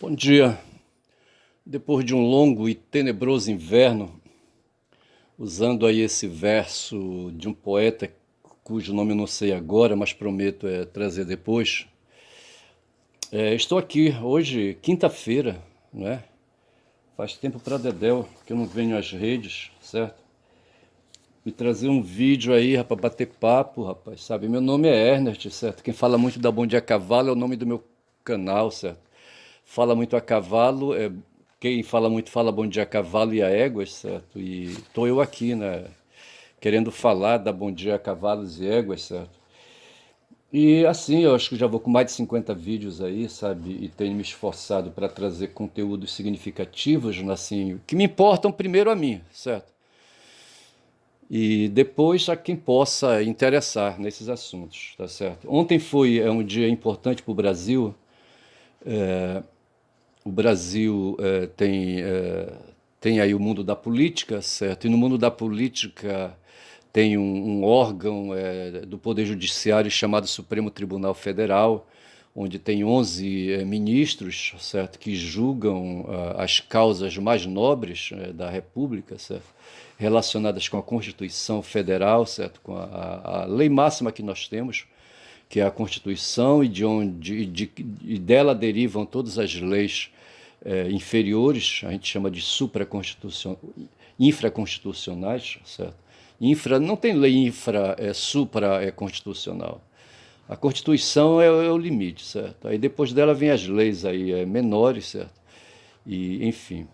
Bom dia. Depois de um longo e tenebroso inverno, usando aí esse verso de um poeta cujo nome eu não sei agora, mas prometo trazer depois, estou aqui hoje, quinta-feira, não é? Faz tempo para dedéu que eu não venho às redes, certo? Me trazer um vídeo aí, rapaz, bater papo, rapaz, sabe? Meu nome é Ernest, certo? Quem fala muito da Bom Dia Cavalo é o nome do meu canal, certo? Fala muito a cavalo, quem fala muito fala Bom Dia Cavalo e a Éguas, certo? E tô eu aqui, né? Querendo falar da Bom Dia Cavalos e Éguas, certo? E assim, eu acho que já vou com mais de 50 vídeos aí, sabe? E tenho me esforçado para trazer conteúdos significativos, assim, que me importam primeiro a mim, certo? E depois a quem possa interessar nesses assuntos, tá certo? Ontem foi um dia importante para o Brasil. O Brasil tem aí o mundo da política, certo? E no mundo da política tem um órgão do Poder Judiciário chamado Supremo Tribunal Federal, onde tem 11 ministros, certo? Que julgam as causas mais nobres da República, certo? Relacionadas com a Constituição Federal, certo? Com a lei máxima que nós temos, que é a Constituição, e dela derivam todas as leis inferiores, a gente chama de infraconstitucionais, certo? Não tem lei supra constitucional. A Constituição é o limite, certo? Aí depois dela vem as leis aí menores, certo? E enfim.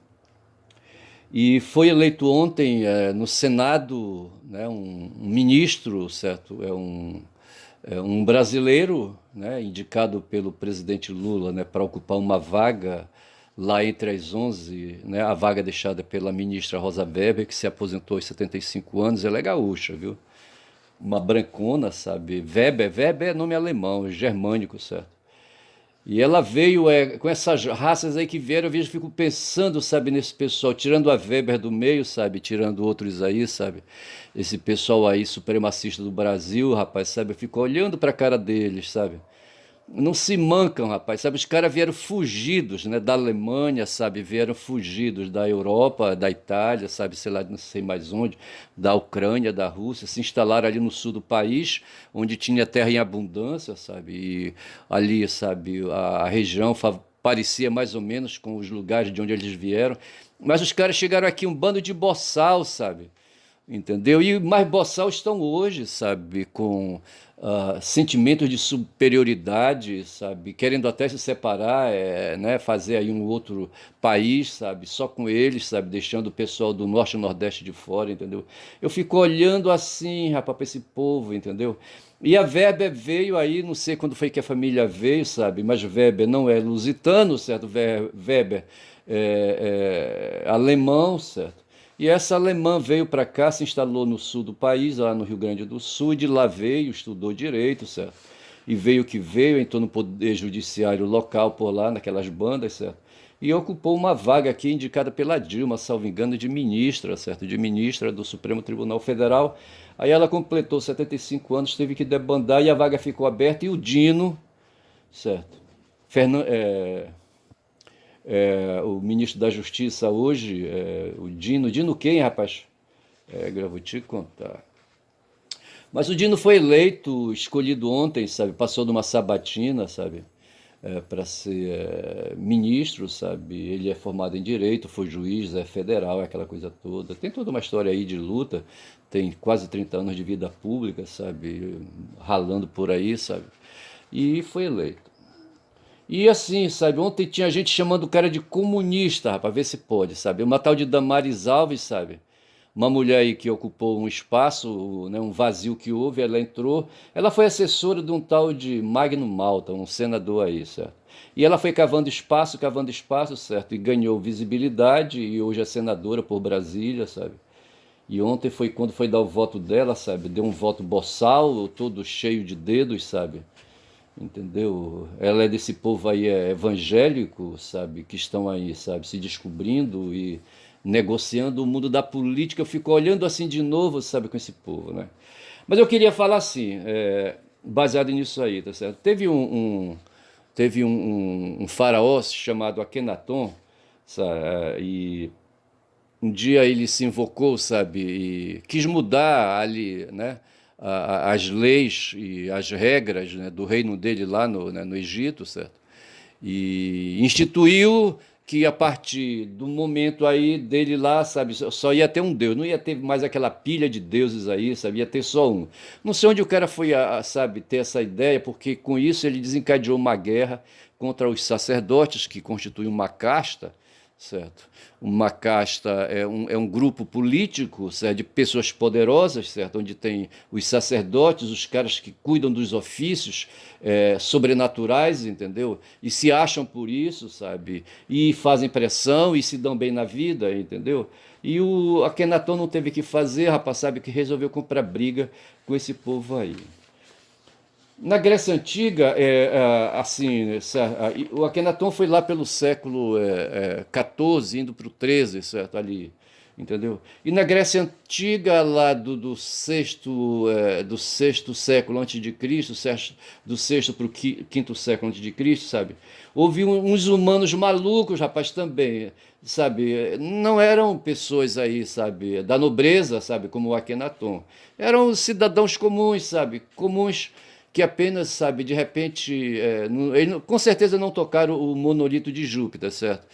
E foi eleito ontem no Senado, né, um ministro, certo? É um brasileiro, né, indicado pelo presidente Lula, né, para ocupar uma vaga lá entre as 11, né, a vaga deixada pela ministra Rosa Weber, que se aposentou aos 75 anos. Ela é gaúcha, viu? Uma brancona, sabe? Weber é nome alemão, germânico, certo? E ela veio com essas raças aí que vieram, eu vejo, fico pensando, sabe, nesse pessoal, tirando a Weber do meio, sabe, tirando outros aí, sabe, esse pessoal aí supremacista do Brasil, rapaz, sabe, eu fico olhando pra cara deles, sabe, não se mancam, rapaz, sabe? Os caras vieram fugidos, né, da Alemanha, sabe? Vieram fugidos da Europa, da Itália, sabe? Sei lá, não sei mais onde, da Ucrânia, da Rússia, se instalaram ali no sul do país, onde tinha terra em abundância, sabe? E ali, sabe, a região parecia mais ou menos com os lugares de onde eles vieram. Mas os caras chegaram aqui, um bando de boçal, sabe? Entendeu? E mais boçal estão hoje, sabe, com sentimentos de superioridade, sabe, querendo até se separar, né, fazer aí um outro país, sabe, só com eles, sabe, deixando o pessoal do norte e nordeste de fora, entendeu? Eu fico olhando assim, rapaz, para esse povo, entendeu? E a Weber veio aí, não sei quando foi que a família veio, sabe, mas Weber não é lusitano, certo? Weber é alemão, certo? E essa alemã veio para cá, se instalou no sul do país, lá no Rio Grande do Sul, e de lá veio, estudou direito, certo? E veio que veio, entrou no poder judiciário local por lá, naquelas bandas, certo? E ocupou uma vaga aqui indicada pela Dilma, salvo engano, de ministra, certo? De ministra do Supremo Tribunal Federal. Aí ela completou 75 anos, teve que debandar e a vaga ficou aberta. E o Dino, certo? Fernan o ministro da Justiça hoje, o Dino. Dino quem, rapaz? Eu vou te contar. Mas o Dino foi eleito, escolhido ontem, sabe? Passou de uma sabatina, sabe? Para ser ministro, sabe? Ele é formado em direito, foi juiz, é federal, é aquela coisa toda. Tem toda uma história aí de luta, tem quase 30 anos de vida pública, sabe? Ralando por aí, sabe? E foi eleito. E assim, sabe, ontem tinha gente chamando o cara de comunista, rapaz, ver se pode, sabe? Uma tal de Damares Alves, sabe? Uma mulher aí que ocupou um espaço, né, um vazio que houve, ela entrou. Ela foi assessora de um tal de Magno Malta, um senador aí, certo? E ela foi cavando espaço, certo? E ganhou visibilidade e hoje é senadora por Brasília, sabe? E ontem foi quando foi dar o voto dela, sabe? Deu um voto boçal, todo cheio de dedos, sabe? Entendeu? Ela é desse povo aí evangélico, sabe, que estão aí, sabe, se descobrindo e negociando o mundo da política. Eu fico olhando assim de novo, sabe, com esse povo, né? Mas eu queria falar assim, baseado nisso aí, tá certo? Teve teve um faraó chamado Akenaton, e um dia ele se invocou, sabe, e quis mudar ali, né, as leis e as regras, né, do reino dele lá no Egito, certo? E instituiu que a partir do momento aí dele lá, sabe, só ia ter um Deus, não ia ter mais aquela pilha de deuses aí, sabe, ia ter só um. Não sei onde o cara foi, sabe, ter essa ideia, porque com isso ele desencadeou uma guerra contra os sacerdotes, que constituem uma casta, certo? Uma casta é um grupo político, certo? De pessoas poderosas, certo? Onde tem os sacerdotes, os caras que cuidam dos ofícios sobrenaturais, entendeu? E se acham por isso, sabe? E fazem pressão e se dão bem na vida, entendeu? E o Akenaton não teve que fazer, rapaz, sabe, que resolveu comprar briga com esse povo aí. Na Grécia Antiga, assim, o Akenaton foi lá pelo século XIV, indo para o XIII, certo? Ali, entendeu? E na Grécia Antiga, lá do sexto século antes de Cristo, do sexto para o quinto século antes de Cristo, sabe? Houve uns humanos malucos, rapaz, também, sabe? Não eram pessoas aí, sabe, da nobreza, sabe, como o Akenaton. Eram cidadãos comuns, sabe? Comuns que apenas, sabe, de repente, com certeza não tocaram o monolito de Júpiter, certo?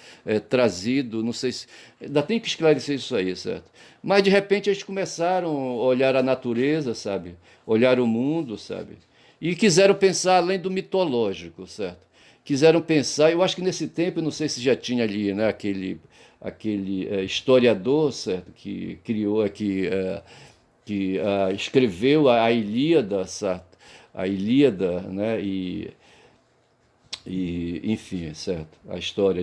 Trazido, não sei se. Ainda tem que esclarecer isso aí, certo? Mas de repente eles começaram a olhar a natureza, sabe? Olhar o mundo, sabe? E quiseram pensar além do mitológico, certo? Quiseram pensar, eu acho que nesse tempo, eu não sei se já tinha ali, né, aquele historiador, certo? Que criou, que escreveu a Ilíada, certo? A Ilíada, né? Enfim, certo? A história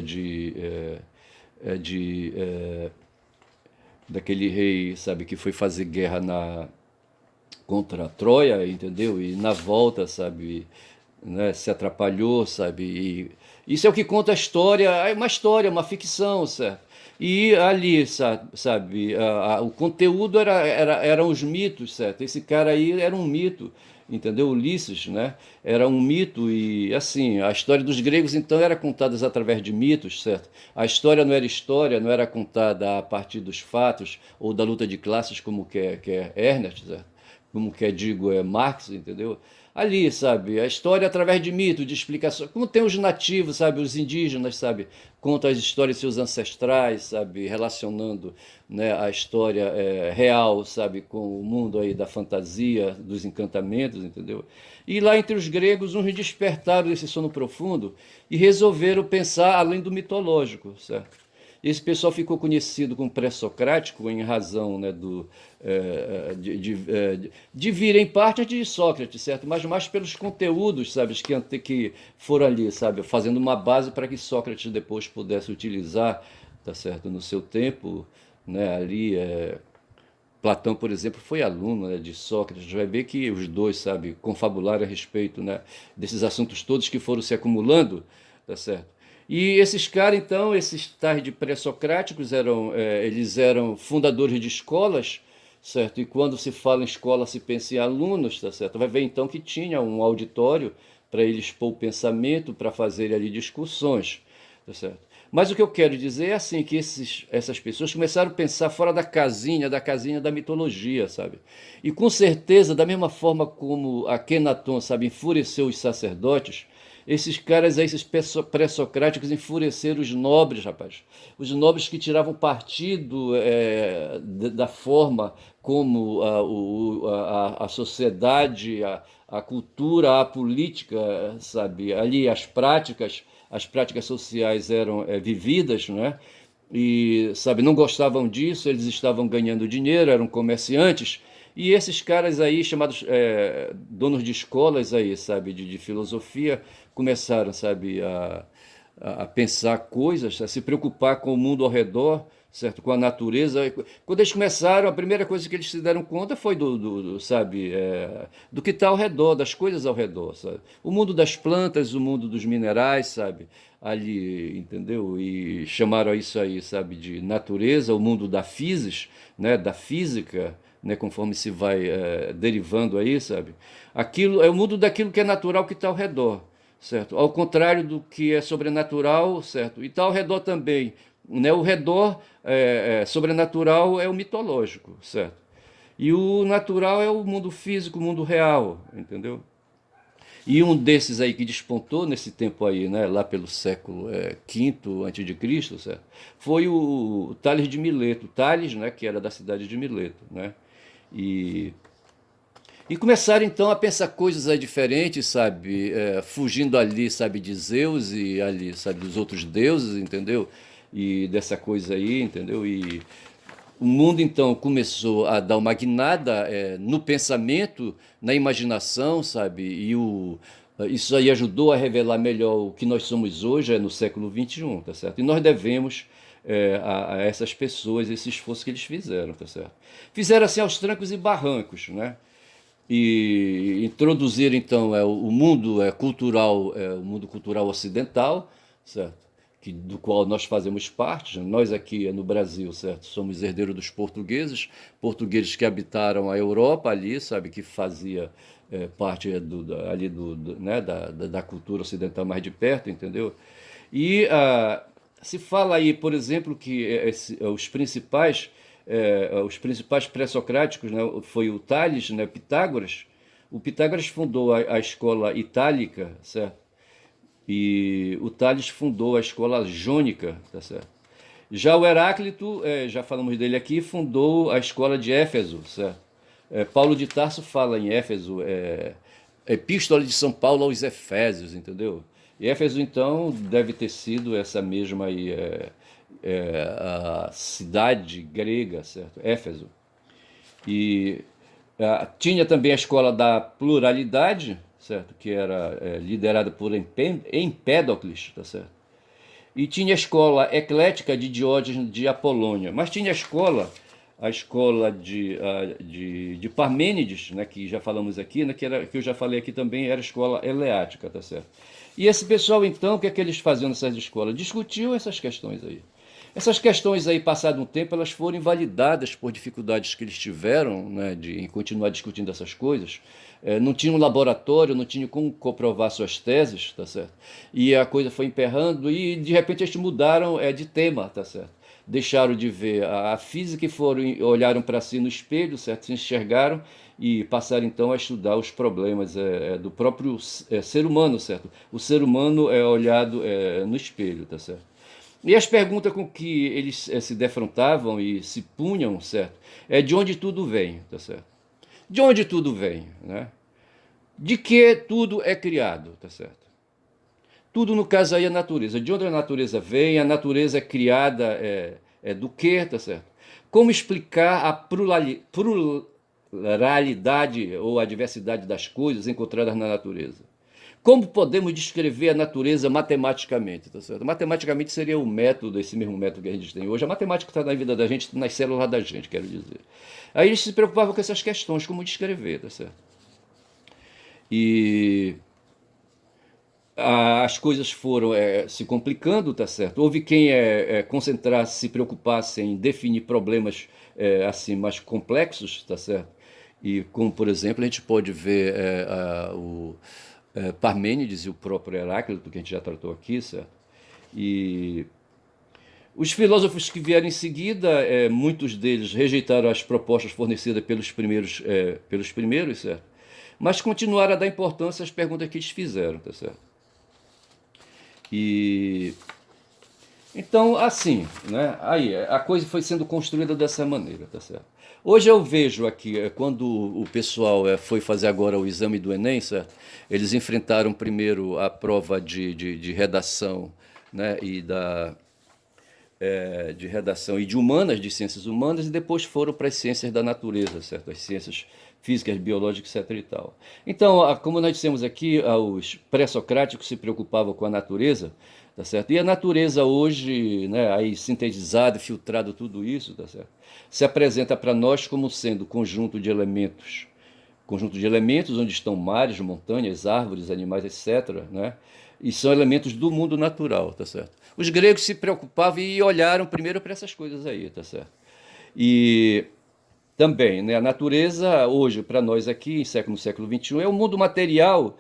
daquele rei, sabe, que foi fazer guerra contra a Troia, entendeu? E na volta, sabe, né, se atrapalhou, sabe? E isso é o que conta a história, é uma história, uma ficção, certo? E ali, sabe, o conteúdo eram os mitos, certo? Esse cara aí era um mito, entendeu? Ulisses, né? Era um mito e, assim, a história dos gregos, então, era contada através de mitos, certo? A história, não era contada a partir dos fatos ou da luta de classes, como quer Ernest, certo? Como quer, digo, Marx, entendeu? Ali, sabe, a história através de mito, de explicação, como tem os nativos, sabe, os indígenas, sabe, contam as histórias de seus ancestrais, sabe, relacionando, né, a história real, sabe, com o mundo aí da fantasia, dos encantamentos, entendeu? E lá entre os gregos, uns despertaram desse sono profundo e resolveram pensar além do mitológico, certo? Esse pessoal ficou conhecido como pré-socrático em razão, né, de vir em parte de Sócrates, certo? Mas mais pelos conteúdos, sabe, que foram ali, sabe, fazendo uma base para que Sócrates depois pudesse utilizar, tá certo, no seu tempo, né, ali. Platão, por exemplo, foi aluno, né, de Sócrates. Vai ver que os dois, sabe, confabularam a respeito, né, desses assuntos todos que foram se acumulando, tá certo? E esses caras, então, esses tais de pré-socráticos, eles eram fundadores de escolas, certo? E quando se fala em escola, se pensa em alunos, tá certo? Vai ver então que tinha um auditório para eles expor o pensamento, para fazer ali discussões, tá certo? Mas o que eu quero dizer é assim que essas pessoas começaram a pensar fora da casinha da mitologia, sabe? E com certeza, da mesma forma como Akenaton, sabe, enfureceu os sacerdotes, esses caras aí, esses pré-socráticos, enfureceram os nobres, rapaz. Os nobres que tiravam partido da forma como a sociedade, a cultura, a política, sabe, ali as práticas sociais eram vividas, não é? E, sabe, não gostavam disso, eles estavam ganhando dinheiro, eram comerciantes, e esses caras aí, chamados donos de escolas aí, sabe, de filosofia, começaram, sabe, a pensar coisas, a se preocupar com o mundo ao redor, certo? Com a natureza. Quando eles começaram, a primeira coisa que eles se deram conta foi sabe, do que está ao redor, das coisas ao redor, sabe? O mundo das plantas, o mundo dos minerais, sabe? Ali, entendeu? E chamaram isso aí, sabe, de natureza, o mundo da physis, né? Da física, né? Conforme se vai derivando aí, sabe? Aquilo é o mundo daquilo que é natural que está ao redor. certo? Ao contrário do que é sobrenatural, certo? E está ao redor também, né? O redor sobrenatural é o mitológico, certo? E o natural é o mundo físico, o mundo real, entendeu? E um desses aí que despontou nesse tempo aí, né, lá pelo século V antes de Cristo, certo? Foi o Tales de Mileto, Tales, né, que era da cidade de Mileto, né? E e começaram então a pensar coisas aí diferentes, sabe? Fugindo ali, sabe, de Zeus e ali, sabe, dos outros deuses, entendeu? E dessa coisa aí, entendeu? E o mundo então começou a dar uma guinada no pensamento, na imaginação, sabe? Isso aí ajudou a revelar melhor o que nós somos hoje, no século XXI, tá certo? E nós devemos a essas pessoas esse esforço que eles fizeram, tá certo? Fizeram assim aos trancos e barrancos, né? E introduzir então o mundo cultural, o mundo cultural ocidental, certo? Do qual nós fazemos parte, nós aqui no Brasil, certo? Somos herdeiros dos portugueses, portugueses que habitaram a Europa ali, sabe, que fazia parte ali né, da cultura ocidental mais de perto, entendeu? E se fala aí, por exemplo, que os principais pré-socráticos, né, foi o Tales, né, Pitágoras. O Pitágoras fundou a escola itálica, certo? E o Tales fundou a escola jônica, tá certo? Já o Heráclito, já falamos dele aqui, fundou a escola de Éfeso, certo? Paulo de Tarso fala em Éfeso, Epístola de São Paulo aos Efésios, entendeu? E Éfeso, então, deve ter sido essa mesma aí, a cidade grega, certo? Éfeso. E tinha também a escola da pluralidade, certo? Que era liderada por Empédocles, tá certo? E tinha a escola eclética de Diógenes de Apolônia, mas tinha a escola de Parmênides, né, que já falamos aqui, né, que eu já falei aqui também, era a escola eleática, tá certo? E esse pessoal, então, o que é que eles faziam nessas escolas? Discutiam essas questões aí. Essas questões aí, passado um tempo, elas foram invalidadas por dificuldades que eles tiveram, né, em continuar discutindo essas coisas. Não tinha um laboratório, não tinha como comprovar suas teses, tá certo? E a coisa foi emperrando e, de repente, eles mudaram de tema, tá certo? Deixaram de ver a física e olharam para si no espelho, certo? Se enxergaram e passaram então a estudar os problemas do próprio ser humano, certo? O ser humano é olhado no espelho, tá certo? E as perguntas com que eles se defrontavam e se punham, certo? É de onde tudo vem, tá certo? De onde tudo vem, né? De que tudo é criado, tá certo? Tudo no caso aí é natureza. De onde a natureza vem? A natureza é criada do que, tá certo? Como explicar a pluralidade ou a diversidade das coisas encontradas na natureza? Como podemos descrever a natureza matematicamente? Tá certo? Matematicamente seria o método, esse mesmo método que a gente tem hoje. A matemática está na vida da gente, nas células da gente, quero dizer. Aí eles se preocupavam com essas questões, como descrever, tá certo? E as coisas foram se complicando, tá certo? Houve quem concentrasse, se preocupasse em definir problemas assim mais complexos, tá certo? E como, por exemplo, a gente pode ver o Parmênides e o próprio Heráclito, que a gente já tratou aqui, certo? E os filósofos que vieram em seguida, muitos deles rejeitaram as propostas fornecidas pelos primeiros, certo? Mas continuaram a dar importância às perguntas que eles fizeram, tá certo? E então, assim, né? Aí a coisa foi sendo construída dessa maneira, tá certo? Hoje eu vejo aqui, quando o pessoal foi fazer agora o exame do Enem, certo? Eles enfrentaram primeiro a prova de redação, né? De redação e de humanas, de ciências humanas, e depois foram para as ciências da natureza, certo? As ciências físicas, biológicas, etc. e tal. Então, como nós dissemos aqui, os pré-socráticos se preocupavam com a natureza, tá certo? E a natureza hoje, né, aí sintetizado, filtrado tudo isso, tá certo? Se apresenta para nós como sendo conjunto de elementos onde estão mares, montanhas, árvores, animais, etc., né? E são elementos do mundo natural, tá certo? Os gregos se preocupavam e olharam primeiro para essas coisas aí, tá certo? E também, né, a natureza hoje para nós aqui, no século XXI, é o mundo material,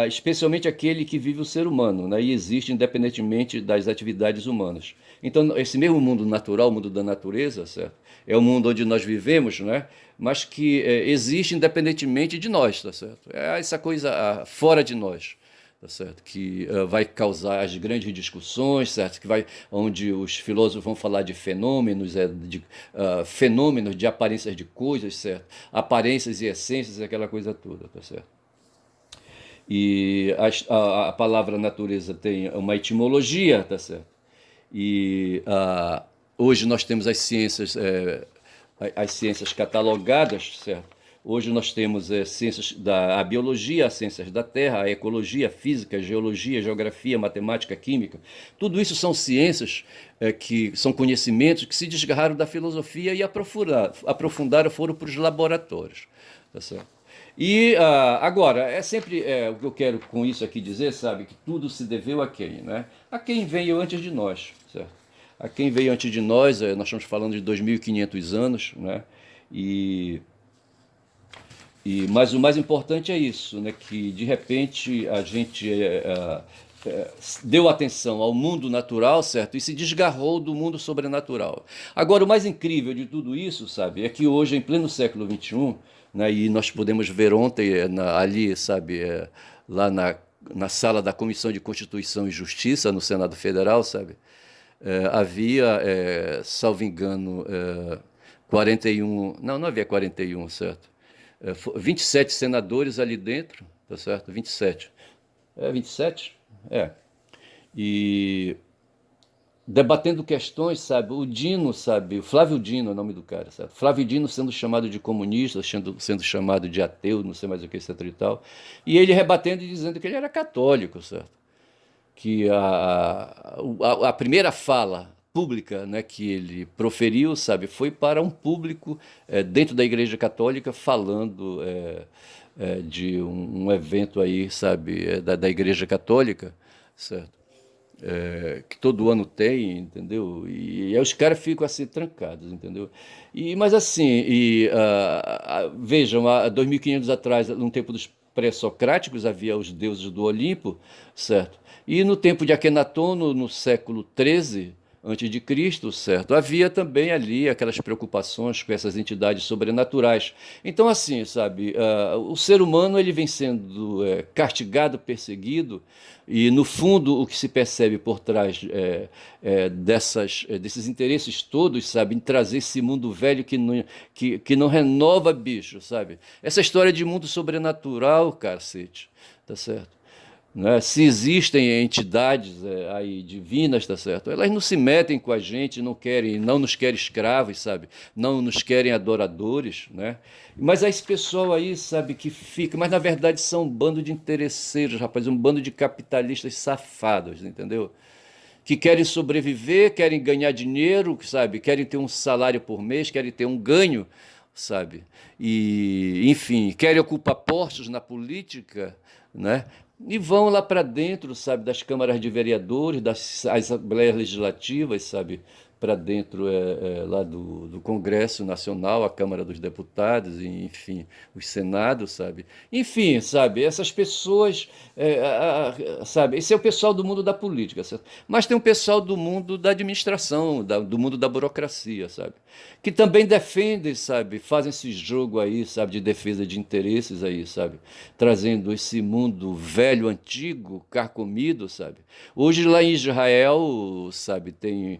especialmente aquele que vive o ser humano, né, e existe independentemente das atividades humanas. Então, esse mesmo mundo natural, o mundo da natureza, certo? É o mundo onde nós vivemos, né? Mas que existe independentemente de nós, tá certo? É essa coisa fora de nós, tá certo? Que vai causar as grandes discussões, certo? Que vai onde os filósofos vão falar de fenômenos, fenômenos de aparências de coisas, certo? Aparências e essências, aquela coisa toda, tá certo? E a palavra natureza tem uma etimologia, tá certo? E hoje nós temos as ciências catalogadas, certo? Hoje nós temos ciências a biologia, as ciências da terra, a ecologia, a física, a geologia, a geografia, a matemática, a química. Tudo isso são ciências que são conhecimentos que se desgarraram da filosofia e aprofundaram, foram para os laboratórios. Tá certo? E agora, é sempre o que eu quero com isso aqui dizer, sabe, que tudo se deveu a quem, né? A quem veio antes de nós, certo? A quem veio antes de nós, nós estamos falando de 2.500 anos, né? E, mas o mais importante é isso, né? Que de repente a gente deu atenção ao mundo natural, certo? E se desgarrou do mundo sobrenatural. Agora, o mais incrível de tudo isso, sabe, é que hoje, em pleno século XXI, né, e nós podemos ver ontem ali, sabe, lá na sala da Comissão de Constituição e Justiça, no Senado Federal, sabe, havia, salvo engano, 41, não havia 41, certo? 27 senadores ali dentro, tá certo? 27. 27? É. E debatendo questões, sabe? O Dino, sabe? O Flávio Dino é o nome do cara, sabe? Flávio Dino sendo chamado de comunista, sendo chamado de ateu, não sei mais o que, etc e tal. E ele rebatendo e dizendo que ele era católico, certo? Que a primeira fala pública, né, que ele proferiu, sabe, foi para um público dentro da Igreja Católica falando de um evento aí, sabe, da Igreja Católica, certo? Que todo ano tem, entendeu? E aí os caras ficam assim trancados, entendeu? Mas assim, vejam, há 2.500 atrás, no tempo dos pré-socráticos, havia os deuses do Olimpo, certo? E no tempo de Akenaton, no século XIII antes de Cristo, certo? Havia também ali aquelas preocupações com essas entidades sobrenaturais. Então, assim, sabe, o ser humano ele vem sendo castigado, perseguido, e no fundo o que se percebe por trás desses interesses todos, sabe, em trazer esse mundo velho que não renova, bicho, sabe? Essa história de mundo sobrenatural, cacete, tá certo? Né? Se existem entidades aí divinas, tá certo? Elas não se metem com a gente, não nos querem escravos, sabe? Não nos querem adoradores, né? Mas há esse pessoal aí, sabe, que fica, mas na verdade são um bando de interesseiros, rapaz, um bando de capitalistas safados, entendeu? Que querem sobreviver, querem ganhar dinheiro, sabe? Querem ter um salário por mês, querem ter um ganho, sabe? E, enfim, querem ocupar postos na política, né? E vão lá para dentro, sabe, das câmaras de vereadores, das assembleias legislativas, sabe, para dentro lá do Congresso Nacional, a Câmara dos Deputados, e, enfim, os Senados, sabe? Enfim, sabe, essas pessoas, sabe, esse é o pessoal do mundo da política, certo? Mas tem o pessoal do mundo da administração, do mundo da burocracia, sabe? Que também defendem, sabe, fazem esse jogo aí, sabe, de defesa de interesses aí, sabe? Trazendo esse mundo velho, antigo, carcomido, sabe? Hoje lá em Israel, sabe, tem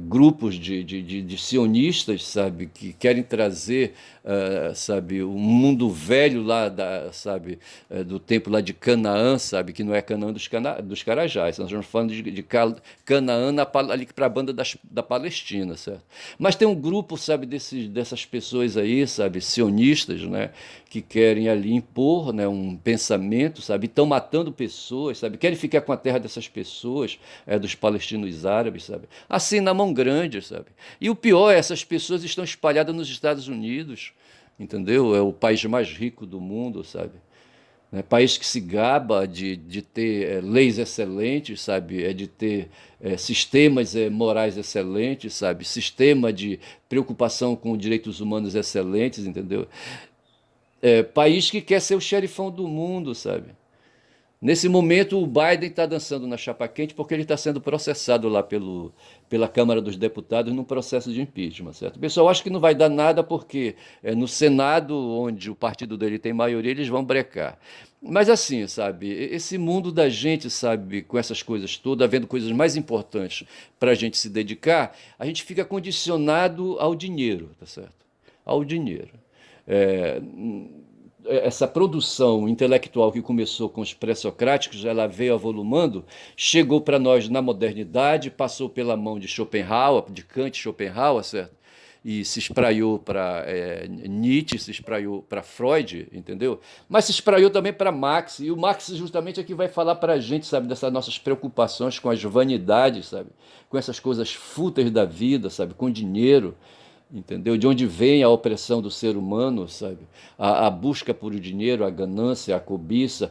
grupos de sionistas, sabe, que querem trazer, sabe, o mundo velho lá, sabe, do tempo lá de Canaã, sabe, que não é Canaã dos Carajás, nós estamos falando de Canaã ali para a banda da Palestina, certo? Mas tem um grupo, sabe, dessas pessoas aí, sabe, sionistas, né, que querem ali impor, né, um pensamento, sabe, estão matando pessoas, sabe, querem ficar com a terra dessas pessoas, dos palestinos árabes, sabe, assim na mão grande, sabe. E o pior é essas pessoas estão espalhadas nos Estados Unidos, entendeu? É o país mais rico do mundo, sabe. Né? País que se gaba de ter leis excelentes, sabe, de ter sistemas morais excelentes, sabe, sistema de preocupação com direitos humanos excelentes, entendeu? País que quer ser o xerifão do mundo, sabe? Nesse momento, o Biden está dançando na chapa quente porque ele está sendo processado lá pela Câmara dos Deputados num processo de impeachment, certo? O pessoal acha que não vai dar nada porque no Senado, onde o partido dele tem maioria, eles vão brecar. Mas assim, sabe, esse mundo da gente, sabe, com essas coisas todas, havendo coisas mais importantes para a gente se dedicar, a gente fica condicionado ao dinheiro, tá certo? Ao dinheiro. É, essa produção intelectual que começou com os pré-socráticos, ela veio avolumando, chegou para nós na modernidade, passou pela mão de Schopenhauer, de Kant e Schopenhauer, certo? E se espraiou para Nietzsche, se espraiou para Freud, entendeu? Mas se espraiou também para Marx, e o Marx justamente é que vai falar para a gente, sabe, dessas nossas preocupações com as vanidades, sabe? Com essas coisas fúteis da vida, sabe? Com dinheiro, entendeu? De onde vem a opressão do ser humano, sabe? A busca por dinheiro, a ganância, a cobiça,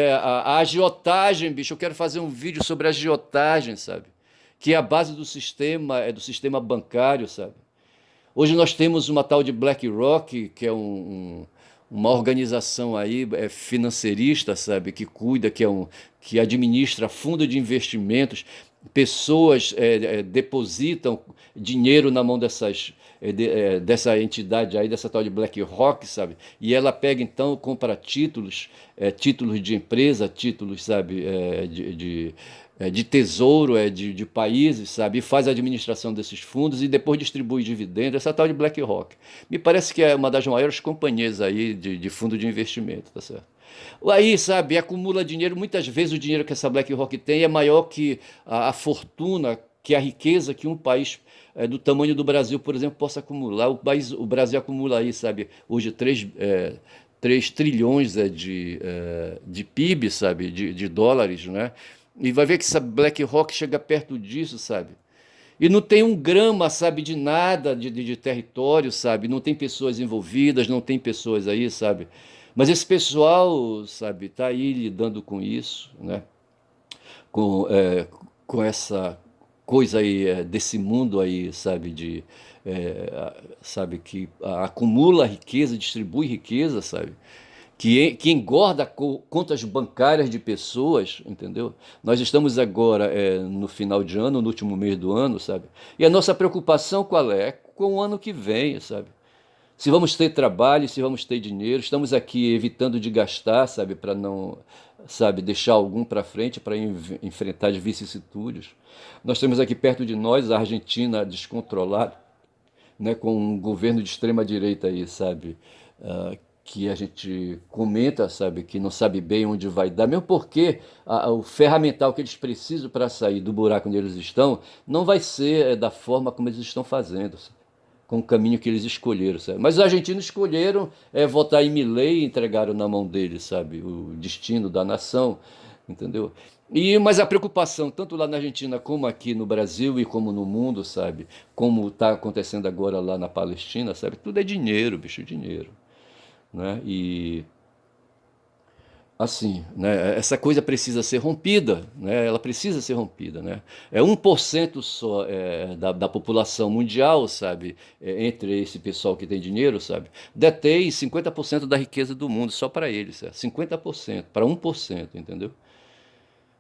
a agiotagem, bicho. Eu quero fazer um vídeo sobre a agiotagem, sabe? Que é a base do sistema bancário, sabe? Hoje nós temos uma tal de BlackRock, que é uma organização aí financeirista, sabe, que cuida, que administra fundo de investimentos, pessoas depositam dinheiro na mão dessa entidade aí, dessa tal de BlackRock, sabe, e ela pega então, compra títulos, títulos de empresa, títulos, sabe, de tesouro, de países, sabe? E faz a administração desses fundos e depois distribui dividendos, essa tal de BlackRock. Me parece que é uma das maiores companhias aí de fundo de investimento, tá certo? Aí, sabe, acumula dinheiro, muitas vezes o dinheiro que essa BlackRock tem é maior que a fortuna, que a riqueza que um país do tamanho do Brasil, por exemplo, possa acumular. O Brasil acumula aí, sabe, hoje 3 trilhões de PIB, sabe, de dólares, né? E vai ver que essa BlackRock chega perto disso, sabe? E não tem um grama, sabe, de nada de território, sabe? Não tem pessoas envolvidas, não tem pessoas aí, sabe? Mas esse pessoal, sabe, tá aí lidando com isso, né? Com, com essa coisa aí desse mundo aí, sabe, sabe, que acumula riqueza, distribui riqueza, sabe? Que engorda contas bancárias de pessoas, entendeu? Nós estamos agora no final de ano, no último mês do ano, sabe? E a nossa preocupação qual é? Com o ano que vem, sabe? Se vamos ter trabalho, se vamos ter dinheiro, estamos aqui evitando de gastar, sabe, para não, sabe, deixar algum para frente para enfrentar as vicissitudes. Nós temos aqui perto de nós a Argentina descontrolada, né, com um governo de extrema direita aí, sabe, que a gente comenta, sabe, que não sabe bem onde vai dar, mesmo porque o ferramental que eles precisam para sair do buraco onde eles estão não vai ser da forma como eles estão fazendo, sabe? Com o caminho que eles escolheram, sabe? Mas os argentinos escolheram votar em Milei e entregaram na mão deles, sabe, o destino da nação, entendeu? Mas a preocupação, tanto lá na Argentina como aqui no Brasil e como no mundo, sabe? Como está acontecendo agora lá na Palestina, sabe? Tudo é dinheiro, bicho, dinheiro, né? E assim, né, essa coisa precisa ser rompida, né, ela precisa ser rompida, né, é 1% só da população mundial, sabe, entre esse pessoal que tem dinheiro, sabe, detém 50% da riqueza do mundo, só para eles, 50%, para 1%, entendeu?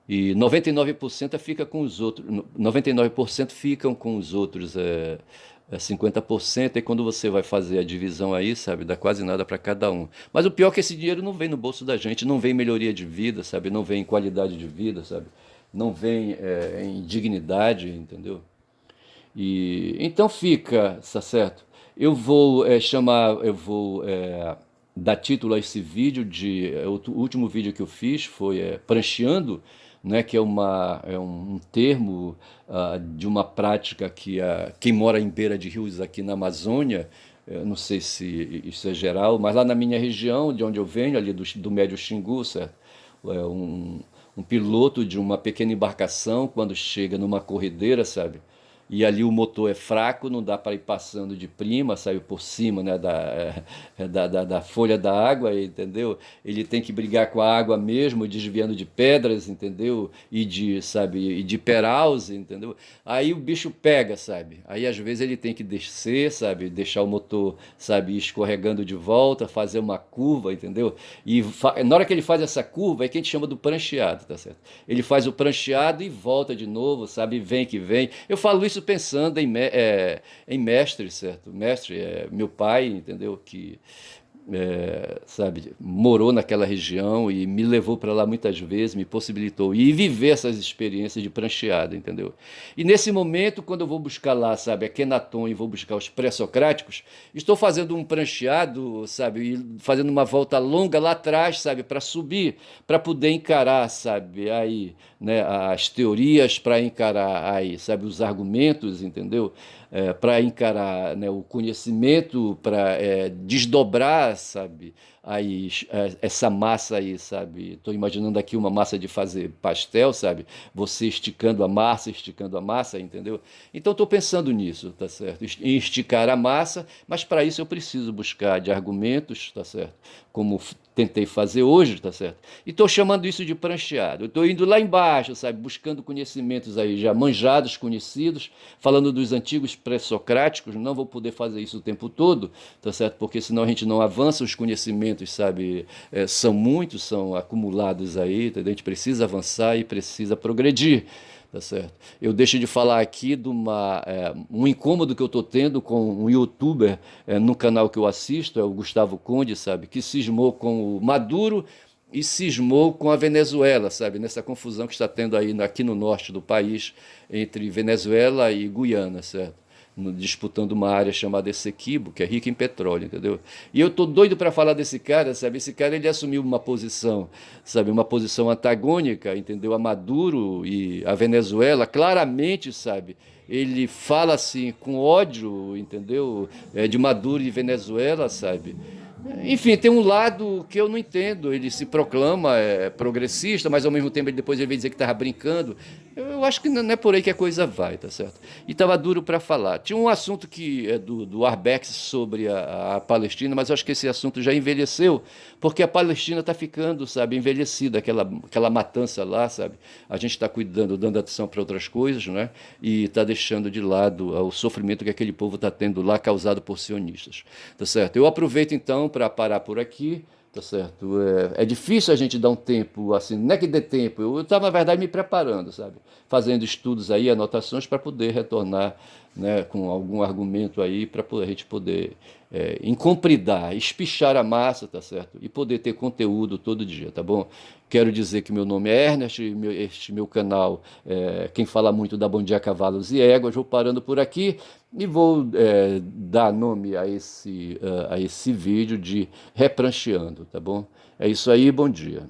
E 99% fica com os outros, 99% ficam com os outros 50%, e quando você vai fazer a divisão aí, sabe, dá quase nada para cada um. Mas o pior é que esse dinheiro não vem no bolso da gente, não vem em melhoria de vida, sabe, não vem em qualidade de vida, sabe, não vem em dignidade, entendeu? E então fica, tá certo? Eu vou dar título a esse vídeo o último vídeo que eu fiz foi prancheando, né, que é um termo de uma prática que quem mora em beira de rios aqui na Amazônia, não sei se isso é geral, mas lá na minha região, de onde eu venho, ali do Médio Xingu, certo? É um piloto de uma pequena embarcação, quando chega numa corredeira, sabe? e ali o motor é fraco, não dá para ir passando de prima, saiu por cima, né, da folha da água, entendeu? Ele tem que brigar com a água mesmo, desviando de pedras, entendeu? E de peralze, entendeu? Aí o bicho pega, sabe? Aí às vezes ele tem que descer, sabe? Deixar o motor, sabe, escorregando de volta, fazer uma curva, entendeu? Na hora que ele faz essa curva, é que a gente chama do prancheado, tá certo? Ele faz o prancheado e volta de novo, sabe? Vem que vem. Eu falo isso pensando em mestre, certo? Mestre é meu pai, entendeu? Que sabe, morou naquela região e me levou para lá muitas vezes, me possibilitou e viver essas experiências de prancheada, entendeu? E nesse momento, quando eu vou buscar lá, sabe, a Kenaton e vou buscar os pré-socráticos, estou fazendo um prancheado, sabe, e fazendo uma volta longa lá atrás, sabe, para subir, para poder encarar, sabe, aí, né, as teorias, para encarar aí, sabe, os argumentos, entendeu? Para encarar, né, o conhecimento, para desdobrar, sabe, aí, essa massa aí, sabe? Estou imaginando aqui uma massa de fazer pastel, sabe? Você esticando a massa, entendeu? Então estou pensando nisso, tá certo? Em esticar a massa, mas para isso eu preciso buscar de argumentos, tá certo? Como tentei fazer hoje, tá certo? E estou chamando isso de prancheado. Eu estou indo lá embaixo, sabe? Buscando conhecimentos aí já manjados, conhecidos, falando dos antigos pré-socráticos. Não vou poder fazer isso o tempo todo, tá certo? Porque senão a gente não avança, os conhecimentos, sabe? São muitos, são acumulados aí, entendeu? A gente precisa avançar e precisa progredir. Tá certo? Eu deixo de falar aqui de um incômodo que eu estou tendo com um youtuber no canal que eu assisto, é o Gustavo Conde, sabe? Que cismou com o Maduro e cismou com a Venezuela, sabe? Nessa confusão que está tendo aí aqui no norte do país, entre Venezuela e Guiana, certo? Disputando uma área chamada Essequibo, que é rica em petróleo, entendeu? E eu tô doido para falar desse cara, sabe? Esse cara ele assumiu uma posição, sabe, uma posição antagônica, entendeu? A Maduro e a Venezuela, claramente, sabe? Ele fala assim com ódio, entendeu? De Maduro e Venezuela, sabe? Enfim, tem um lado que eu não entendo. Ele se proclama progressista, mas ao mesmo tempo depois ele vem dizer que estava brincando. Eu acho que não é por aí que a coisa vai, tá certo? E estava duro para falar. Tinha um assunto que é do Arbex sobre a Palestina, mas eu acho que esse assunto já envelheceu, porque a Palestina está ficando, sabe, envelhecida, aquela matança lá, sabe? A gente está cuidando, dando atenção para outras coisas, né? E está deixando de lado o sofrimento que aquele povo está tendo lá, causado por sionistas, tá certo? Eu aproveito então para parar por aqui, tá certo? É difícil a gente dar um tempo assim, não é que dê tempo, eu estava, na verdade, me preparando, sabe? Fazendo estudos aí, anotações para poder retornar, né, com algum argumento aí para a gente poder encompridar, espichar a massa, tá certo? E poder ter conteúdo todo dia, tá bom? Quero dizer que meu nome é Ernest, este meu canal, quem fala muito da Bom Dia Cavalos e Éguas, vou parando por aqui e vou dar nome a esse vídeo de Reprancheando, tá bom? É isso aí, bom dia.